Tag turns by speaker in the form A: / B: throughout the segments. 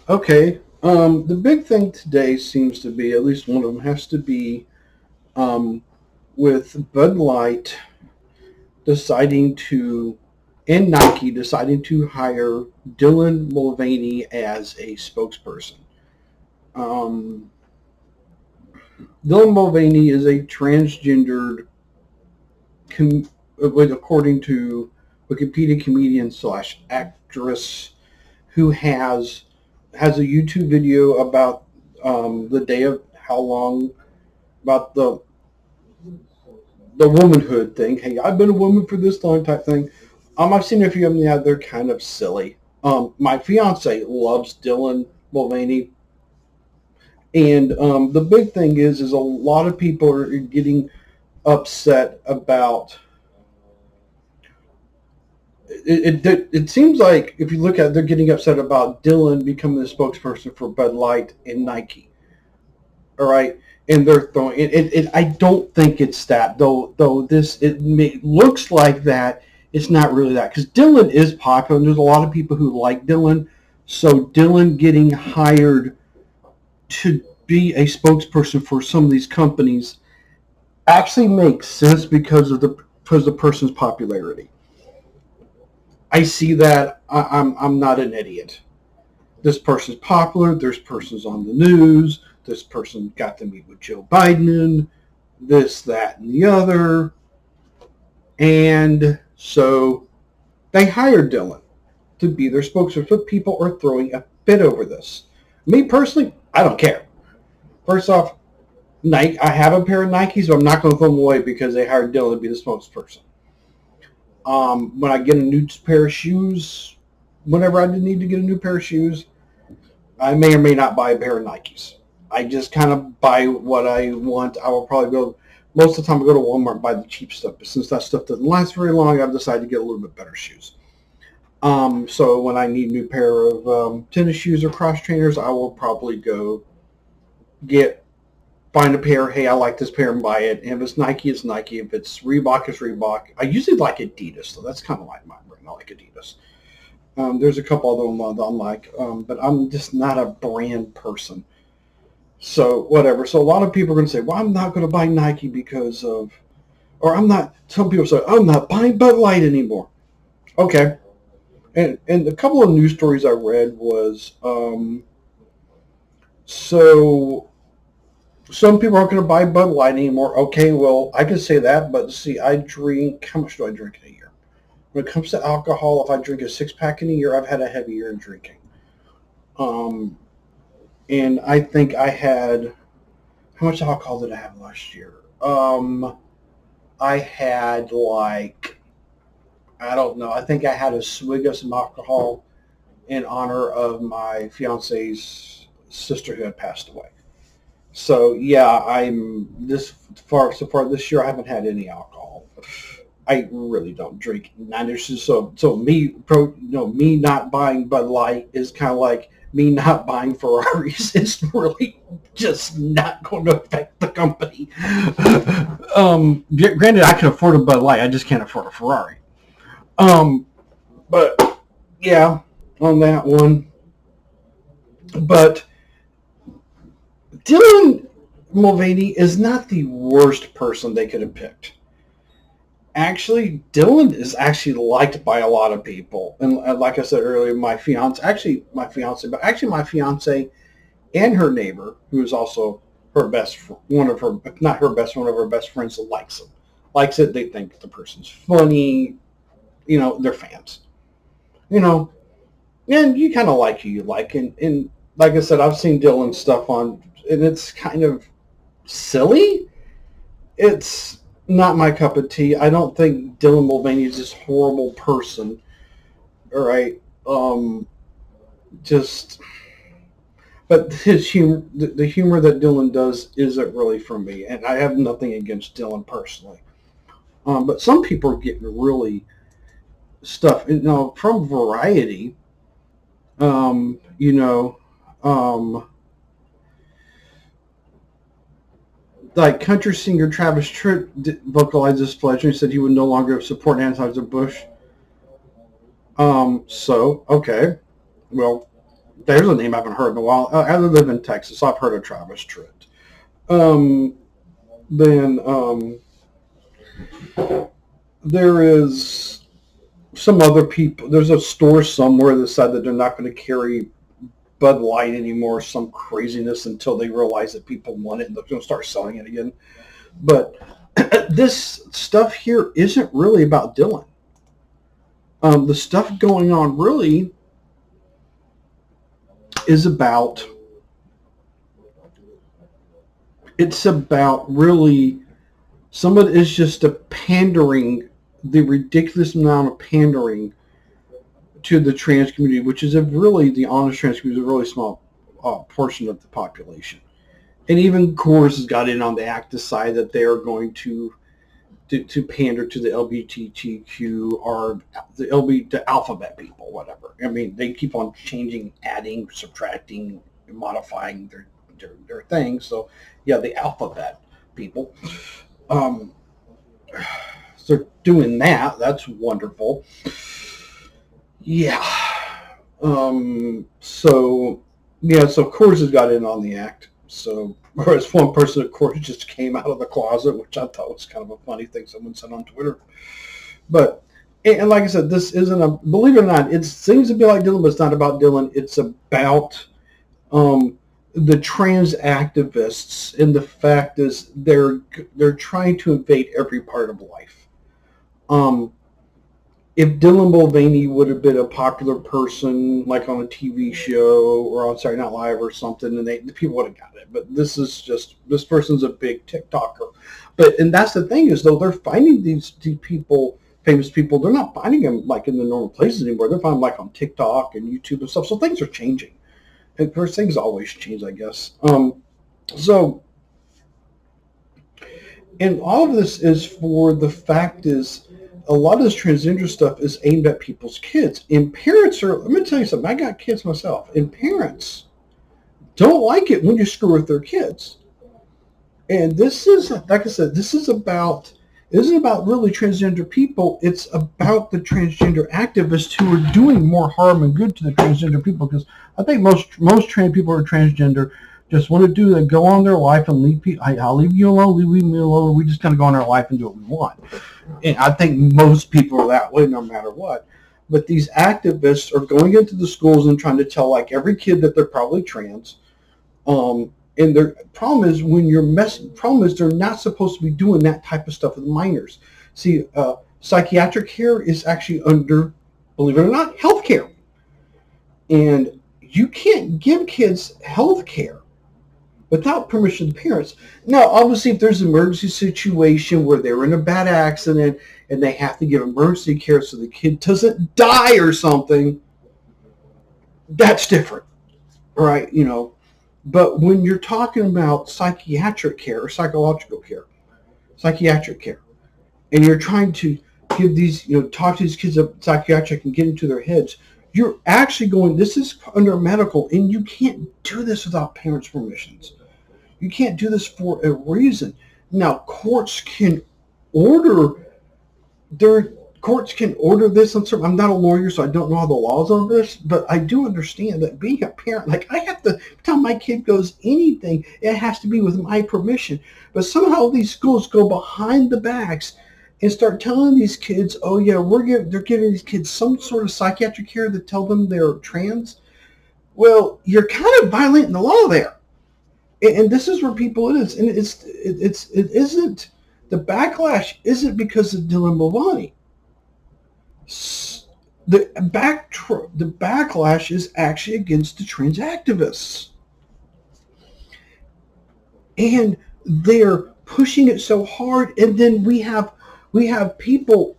A: Okay. The big thing today seems to be, at least one of them has to be, um, with Budlight deciding to, and Nike deciding to hire Dylan Mulvaney as a spokesperson. Um, Dylan Mulvaney is a transgendered, according to Wikipedia, comedian slash actress who has a YouTube video about the day of how long about the womanhood thing. Hey, I've been a woman for this long type thing. I've seen a few of them. Yeah, they're kind of silly. My fiance loves Dylan Mulvaney, and the big thing is a lot of people are getting upset about. It seems like if you look at it, they're getting upset about Dylan becoming the spokesperson for Bud Light and Nike. All right, and they're throwing it. I don't think it's that though. This looks like that. It's not really that because Dylan is popular. And there's a lot of people who like Dylan. So Dylan getting hired to be a spokesperson for some of these companies actually makes sense because of the person's popularity. I see that. I'm not an idiot. This person's popular. This person's on the news. This person got to meet with Joe Biden. This, that, and the other. And so they hired Dylan to be their spokesperson. But people are throwing a fit over this. Me personally, I don't care. First off, Nike. I have a pair of Nikes, but I'm not going to throw them away because they hired Dylan to be the spokesperson. When I get a new pair of shoes, whenever I need to get a new pair of shoes, I may or may not buy a pair of Nikes. I just kind of buy what I want. I will probably go, most of the time I go to Walmart and buy the cheap stuff. But since that stuff doesn't last very long, I've decided to get a little bit better shoes. So when I need a new pair of tennis shoes or cross trainers, I will probably go get, find a pair. Hey, I like this pair and buy it. And if it's Nike, it's Nike. If it's Reebok, it's Reebok. I usually like Adidas, so that's kind of like my brand. I like Adidas. There's a couple other ones I'm like, but I'm just not a brand person. So whatever. So a lot of people are going to say, well, I'm not going to buy Nike because of, or I'm not. Some people say, I'm not buying Bud Light anymore. Okay. And a couple of news stories I read was, so some people aren't going to buy Bud Light anymore. Okay, well, I can say that, but see, I drink. How much do I drink in a year? When it comes to alcohol, if I drink a 6 pack in a year, I've had a heavy year in drinking. Um, and I think I had, how much alcohol did I have last year? I had like, I don't know. I think I had a swig of some alcohol in honor of my fiance's sister who had passed away. So yeah, I'm this far so far this year. I haven't had any alcohol. I really don't drink neither. So me not buying Bud Light is kind of like me not buying Ferraris. It's really just not going to affect the company. Granted, I can afford a Bud Light. I just can't afford a Ferrari. Um, but yeah, on that one. But Dylan Mulvaney is not the worst person they could have picked. Actually, Dylan is actually liked by a lot of people, and like I said earlier, my fiance and her neighbor, who is also her best, one of her, not her best, one of her best friends, likes him. Likes it. They think the person's funny. They're fans. You know, and you kind of like who you like, and like I said, I've seen Dylan's stuff on, and it's kind of silly. It's not my cup of tea. I don't think Dylan Mulvaney is this horrible person. All right, just but his humor, the humor that Dylan does, isn't really for me, and I have nothing against Dylan personally. But some people are getting really stuff. From Variety. Um, you know, um, like country singer Travis Tritt vocalized his pleasure and said he would no longer support Anheuser Busch. So okay, well, there's a name I haven't heard in a while. I live in Texas. I've heard of Travis Tritt. Um, then there is some other people. There's a store somewhere that said that they're not going to carry Budlight anymore, some craziness, until they realize that people want it and they're going to start selling it again. But this stuff here isn't really about Dylan. The stuff going on really is about, it's about really, some of it is just a pandering, the ridiculous amount of pandering to the trans community, which is really, the honest trans community is a really small portion of the population. And even Coors has got in on the act to decide that they are going to pander to the LGBTQ or the alphabet people, whatever. I mean, they keep on changing, adding, subtracting, modifying their things. So, yeah, the alphabet people. So they're doing that. That's wonderful. Yeah. So Coors has got in on the act. So, whereas one person, of course, just came out of the closet, which I thought was kind of a funny thing someone said on Twitter. But, and like I said, this isn't a, believe it or not, it seems to be like Dylan, but it's not about Dylan. It's about the trans activists, and the fact is they're trying to invade every part of life. If Dylan Mulvaney would have been a popular person, like on a TV show or on Saturday Night Live or something, and the people would have got it. But this person's a big TikToker. And that's the thing is, though, they're finding these people, famous people, they're not finding them like in the normal places anymore. They're finding them like on TikTok and YouTube and stuff. So things are changing. And of course, things always change, I guess. And all of this is for the fact is, a lot of this transgender stuff is aimed at people's kids. And parents are, let me tell you something, I got kids myself, and parents don't like it when you screw with their kids. And this is, like I said, this isn't about really transgender people. It's about the transgender activists who are doing more harm and good to the transgender people, because I think most trans people who are transgender just want to do that, go on their life and leave people. I'll leave you alone, leave me alone. We just kind of go on our life and do what we want. And I think most people are that way no matter what. But these activists are going into the schools and trying to tell like every kid that they're probably trans. And their problem is they're not supposed to be doing that type of stuff with minors. See, psychiatric care is actually under, believe it or not, health care. And you can't give kids health care without permission of the parents. Now, obviously, if there's an emergency situation where they're in a bad accident and they have to give emergency care so the kid doesn't die or something, that's different, right? But when you're talking about psychiatric care or psychological care, psychiatric care, and you're trying to give these, talk to these kids about psychiatric and get into their heads, you're actually going, this is under medical, and you can't do this without parents' permissions. You can't do this for a reason. Now, courts can order this. I'm not a lawyer, so I don't know all the laws on this, but I do understand that being a parent, like I have to, tell my kid goes anything, it has to be with my permission. But somehow these schools go behind the backs and start telling these kids, oh yeah, they're giving these kids some sort of psychiatric care to tell them they're trans. Well, you're kind of violating the law there. And this is where people it is. And it isn't, the backlash isn't because of Dylan Mulvaney. The backlash is actually against the trans activists. And they're pushing it so hard, and then we have people,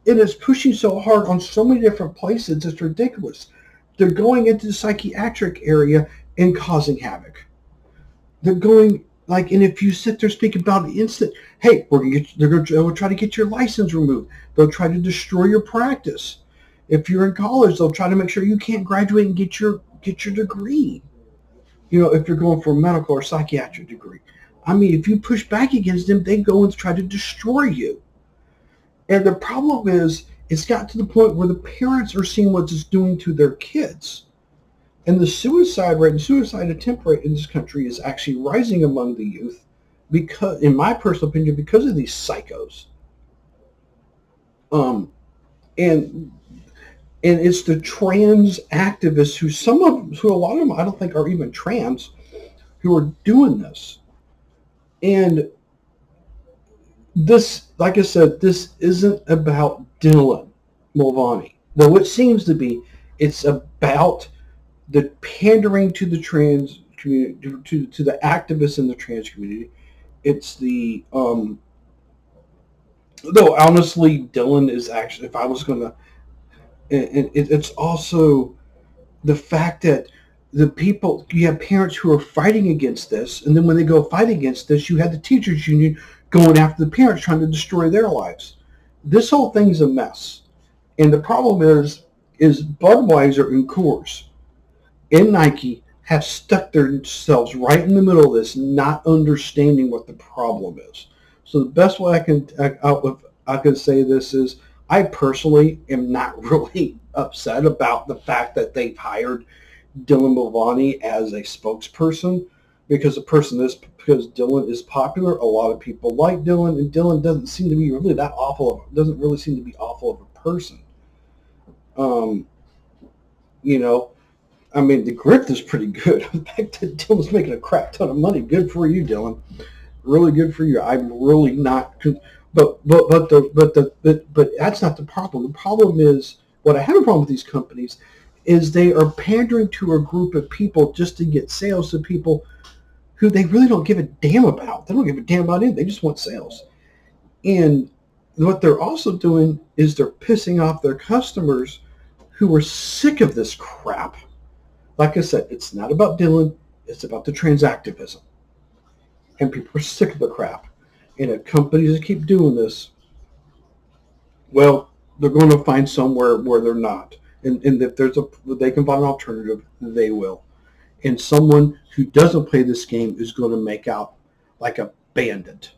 A: and it's pushing so hard on so many different places, it's ridiculous. They're going into the psychiatric area and causing havoc. They're going, and if you sit there speaking about the instant, hey, they'll try to get your license removed. They'll try to destroy your practice. If you're in college, they'll try to make sure you can't graduate and get your degree. If you're going for a medical or psychiatric degree. I mean, if you push back against them, they go and try to destroy you. And the problem is, it's got to the point where the parents are seeing what it's doing to their kids. And the suicide rate and suicide attempt rate in this country is actually rising among the youth because, in my personal opinion, because of these psychos. Um, and and it's the trans activists who a lot of them I don't think are even trans who are doing this. And this, like I said, this isn't about Dylan Mulvaney, though it seems to be. It's about the pandering to the trans community, to the activists in the trans community. It's the though honestly, Dylan is actually, if I was gonna, it's also the fact that the people, you have parents who are fighting against this, and then when they go fight against this, you have the teachers union going after the parents trying to destroy their lives. This whole thing's a mess, and the problem is Budweiser and Coors and Nike have stuck themselves right in the middle of this, not understanding what the problem is. So the best way I can say this is, I personally am not really upset about the fact that they've hired Dylan Mulvaney as a spokesperson, because because Dylan is popular. A lot of people like Dylan, and Dylan doesn't seem to be really that awful. Doesn't really seem to be awful of a person. Um, you know, I mean, the grift is pretty good. The fact that Dylan's making a crap ton of money, good for you, Dylan. Really good for you. I'm really not, but that's not the problem. The problem is, what I have a problem with these companies is they are pandering to a group of people just to get sales to people who they really don't give a damn about. They don't give a damn about it. They just want sales. And what they're also doing is they're pissing off their customers who are sick of this crap. Like I said, it's not about Dylan. It's about the transactivism. And people are sick of the crap. And if companies keep doing this, well, they're going to find somewhere where they're not. And if they can find an alternative, they will. And someone who doesn't play this game is going to make out like a bandit.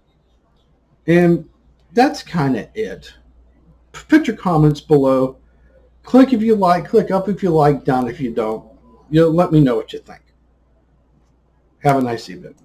A: And that's kind of it. Put your comments below. Click if you like, click up if you like, down if you don't. Let me know what you think. Have a nice evening.